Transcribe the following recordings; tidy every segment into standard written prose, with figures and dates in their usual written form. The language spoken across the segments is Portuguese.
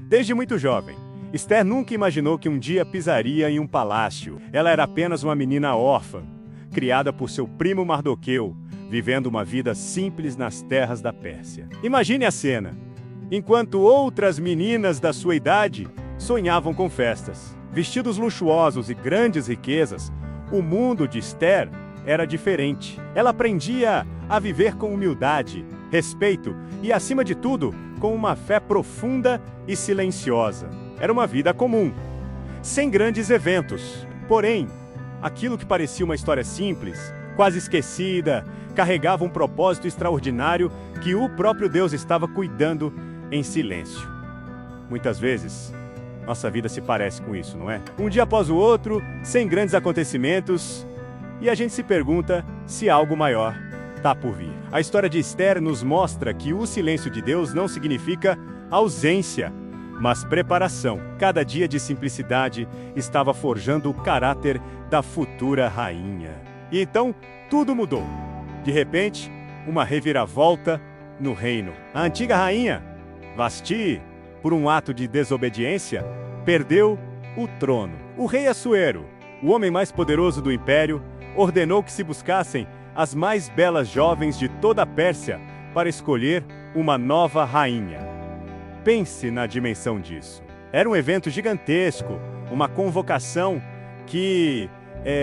Desde muito jovem, Esther nunca imaginou que um dia pisaria em um palácio. Ela era apenas uma menina órfã, criada por seu primo Mardoqueu, vivendo uma vida simples nas terras da Pérsia. Imagine a cena. Enquanto outras meninas da sua idade sonhavam com festas, vestidos luxuosos e grandes riquezas, o mundo de Esther era diferente. Ela aprendia a viver com humildade, respeito e, acima de tudo, com uma fé profunda e silenciosa. Era uma vida comum, sem grandes eventos. Porém, aquilo que parecia uma história simples, quase esquecida, carregava um propósito extraordinário que o próprio Deus estava cuidando em silêncio. Muitas vezes, nossa vida se parece com isso, não é? Um dia após o outro, sem grandes acontecimentos, e a gente se pergunta se algo maior está por vir. A história de Esther nos mostra que o silêncio de Deus não significa ausência, mas preparação. Cada dia de simplicidade estava forjando o caráter da futura rainha. E então, tudo mudou. De repente, uma reviravolta no reino. A antiga rainha, Vasti, por um ato de desobediência, perdeu o trono. O rei Assuero, o homem mais poderoso do império, ordenou que se buscassem as mais belas jovens de toda a Pérsia para escolher uma nova rainha. Pense na dimensão disso. Era um evento gigantesco, uma convocação que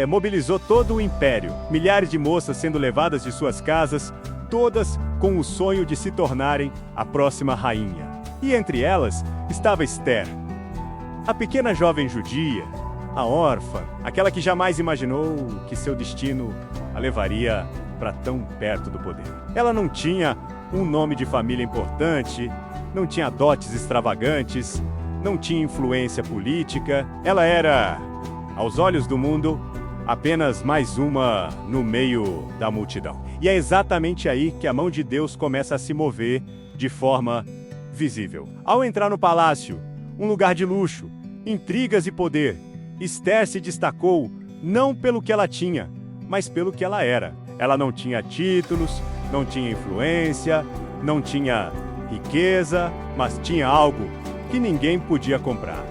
mobilizou todo o império. Milhares de moças sendo levadas de suas casas, todas com o sonho de se tornarem a próxima rainha. E entre elas estava Esther, a pequena jovem judia, a órfã, aquela que jamais imaginou que seu destino a levaria para tão perto do poder. Ela não tinha um nome de família importante, não tinha dotes extravagantes, não tinha influência política. Ela era, aos olhos do mundo, apenas mais uma no meio da multidão. E é exatamente aí que a mão de Deus começa a se mover de forma visível. Ao entrar no palácio, um lugar de luxo, intrigas e poder, Esther se destacou não pelo que ela tinha, mas pelo que ela era. Ela não tinha títulos, não tinha influência, não tinha riqueza, mas tinha algo que ninguém podia comprar.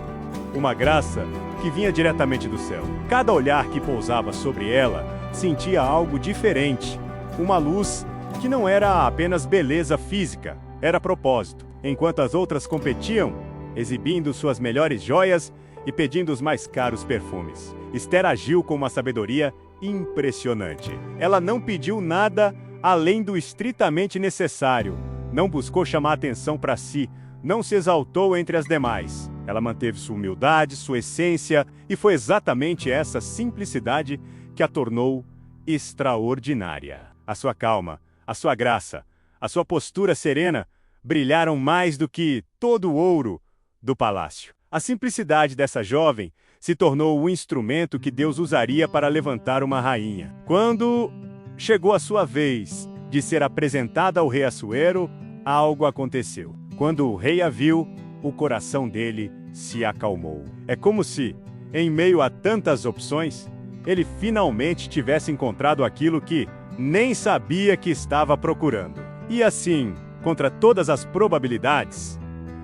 Uma graça que vinha diretamente do céu. Cada olhar que pousava sobre ela sentia algo diferente. Uma luz que não era apenas beleza física, era propósito. Enquanto as outras competiam, exibindo suas melhores joias e pedindo os mais caros perfumes, Esther agiu com uma sabedoria impressionante. Ela não pediu nada além do estritamente necessário, não buscou chamar atenção para si, não se exaltou entre as demais. Ela manteve sua humildade, sua essência, e foi exatamente essa simplicidade que a tornou extraordinária. A sua calma, a sua graça, a sua postura serena brilharam mais do que todo o ouro do palácio. A simplicidade dessa jovem se tornou o instrumento que Deus usaria para levantar uma rainha. Quando chegou a sua vez de ser apresentada ao rei Assuero, algo aconteceu. Quando o rei a viu, o coração dele se acalmou. É como se, em meio a tantas opções, ele finalmente tivesse encontrado aquilo que nem sabia que estava procurando. E assim, contra todas as probabilidades,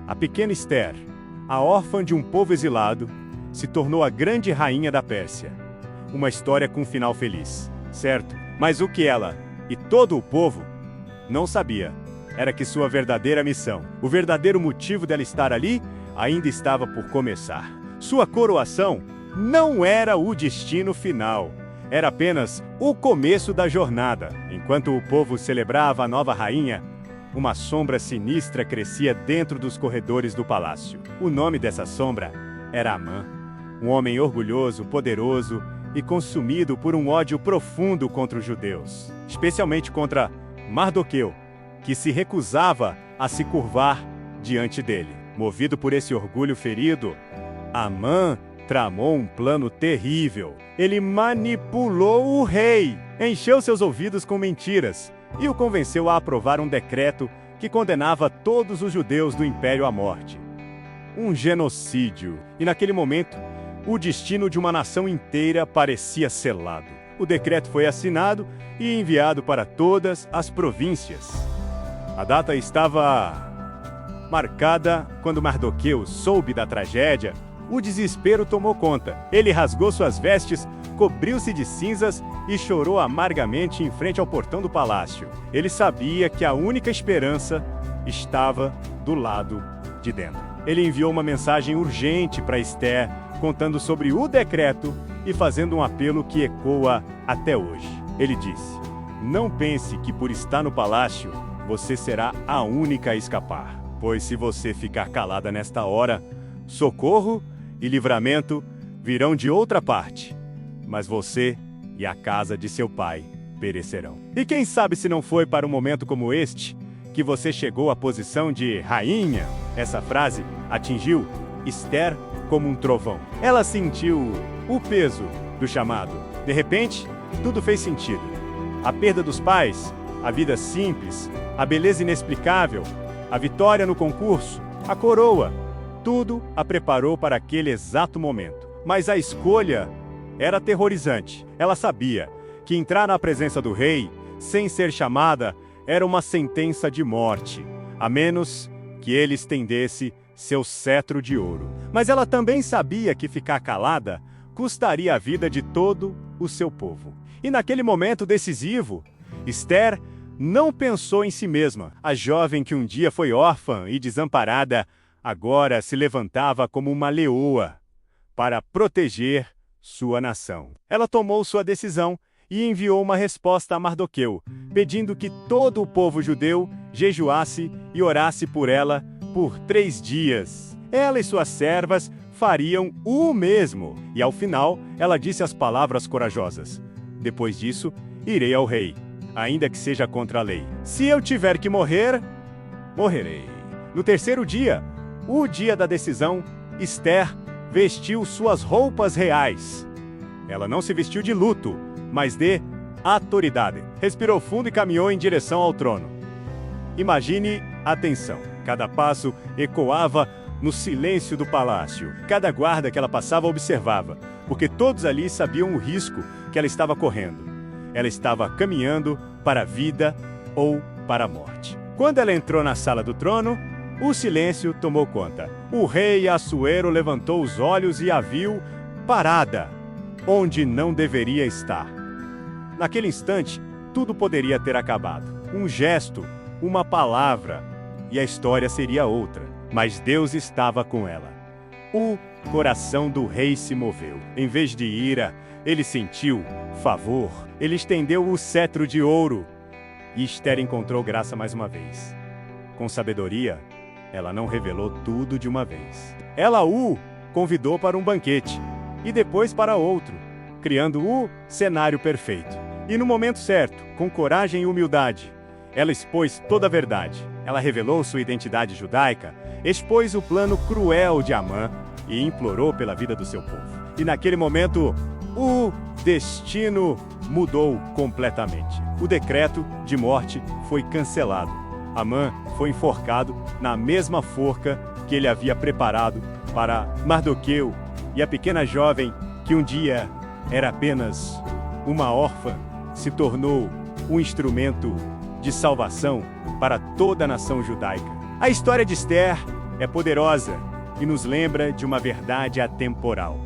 a pequena Esther, a órfã de um povo exilado, se tornou a grande rainha da Pérsia. Uma história com um final feliz, certo? Mas o que ela e todo o povo não sabia era que sua verdadeira missão, o verdadeiro motivo dela estar ali, ainda estava por começar. Sua coroação não era o destino final, era apenas o começo da jornada. Enquanto o povo celebrava a nova rainha, uma sombra sinistra crescia dentro dos corredores do palácio. O nome dessa sombra era Amã, um homem orgulhoso, poderoso e consumido por um ódio profundo contra os judeus, especialmente contra Mardoqueu, que se recusava a se curvar diante dele. Movido por esse orgulho ferido, Amã tramou um plano terrível. Ele manipulou o rei, encheu seus ouvidos com mentiras e o convenceu a aprovar um decreto que condenava todos os judeus do império à morte. Um genocídio. E naquele momento, o destino de uma nação inteira parecia selado. O decreto foi assinado e enviado para todas as províncias. A data estava Marcada, quando Mardoqueu soube da tragédia, o desespero tomou conta. Ele rasgou suas vestes, cobriu-se de cinzas e chorou amargamente em frente ao portão do palácio. Ele sabia que a única esperança estava do lado de dentro. Ele enviou uma mensagem urgente para Ester, contando sobre o decreto e fazendo um apelo que ecoa até hoje. Ele disse: "Não pense que por estar no palácio, você será a única a escapar. Pois se você ficar calada nesta hora, socorro e livramento virão de outra parte, mas você e a casa de seu pai perecerão." E quem sabe se não foi para um momento como este que você chegou à posição de rainha? Essa frase atingiu Ester como um trovão. Ela sentiu o peso do chamado. De repente, tudo fez sentido. A perda dos pais, a vida simples, a beleza inexplicável, a vitória no concurso, a coroa, tudo a preparou para aquele exato momento. Mas a escolha era aterrorizante. Ela sabia que entrar na presença do rei, sem ser chamada, era uma sentença de morte, a menos que ele estendesse seu cetro de ouro. Mas ela também sabia que ficar calada custaria a vida de todo o seu povo. E naquele momento decisivo, Ester não pensou em si mesma. A jovem que um dia foi órfã e desamparada, agora se levantava como uma leoa para proteger sua nação. Ela tomou sua decisão e enviou uma resposta a Mardoqueu, pedindo que todo o povo judeu jejuasse e orasse por ela por 3 dias. Ela e suas servas fariam o mesmo. E ao final, ela disse as palavras corajosas: "Depois disso, irei ao rei, ainda que seja contra a lei. Se eu tiver que morrer, morrerei." No terceiro dia, o dia da decisão, Ester vestiu suas roupas reais. Ela não se vestiu de luto, mas de autoridade. Respirou fundo e caminhou em direção ao trono. Imagine a tensão. Cada passo ecoava no silêncio do palácio. Cada guarda que ela passava observava, porque todos ali sabiam o risco que ela estava correndo. Ela estava caminhando para a vida ou para a morte. Quando ela entrou na sala do trono, o silêncio tomou conta. O rei Assuero levantou os olhos e a viu parada, onde não deveria estar. Naquele instante, tudo poderia ter acabado. Um gesto, uma palavra, e a história seria outra. Mas Deus estava com ela. O coração do rei se moveu. Em vez de ira, ele sentiu favor. Ele estendeu o cetro de ouro. E Ester encontrou graça mais uma vez. Com sabedoria, ela não revelou tudo de uma vez. Ela o convidou para um banquete, e depois para outro, criando o cenário perfeito. E no momento certo, com coragem e humildade, ela expôs toda a verdade. Ela revelou sua identidade judaica, expôs o plano cruel de Amã e implorou pela vida do seu povo. E naquele momento, o destino mudou completamente. O decreto de morte foi cancelado. Amã foi enforcado na mesma forca que ele havia preparado para Mardoqueu, e a pequena jovem, que um dia era apenas uma órfã, se tornou um instrumento de salvação para toda a nação judaica. A história de Ester é poderosa e nos lembra de uma verdade atemporal.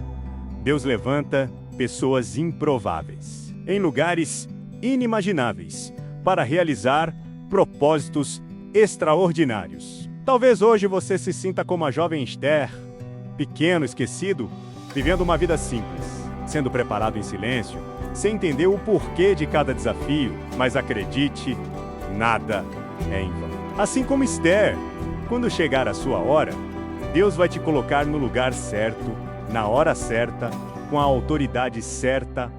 Deus levanta pessoas improváveis, em lugares inimagináveis, para realizar propósitos extraordinários. Talvez hoje você se sinta como a jovem Ester, pequeno, esquecido, vivendo uma vida simples, sendo preparado em silêncio, sem entender o porquê de cada desafio, mas acredite, nada é em vão. Assim como Ester, quando chegar a sua hora, Deus vai te colocar no lugar certo, na hora certa, com a autoridade certa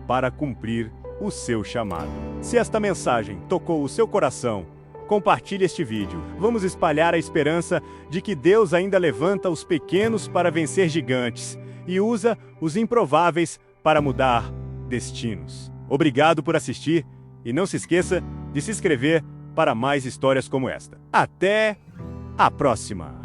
para cumprir o seu chamado. Se esta mensagem tocou o seu coração, compartilhe este vídeo. Vamos espalhar a esperança de que Deus ainda levanta os pequenos para vencer gigantes e usa os improváveis para mudar destinos. Obrigado por assistir e não se esqueça de se inscrever para mais histórias como esta. Até a próxima!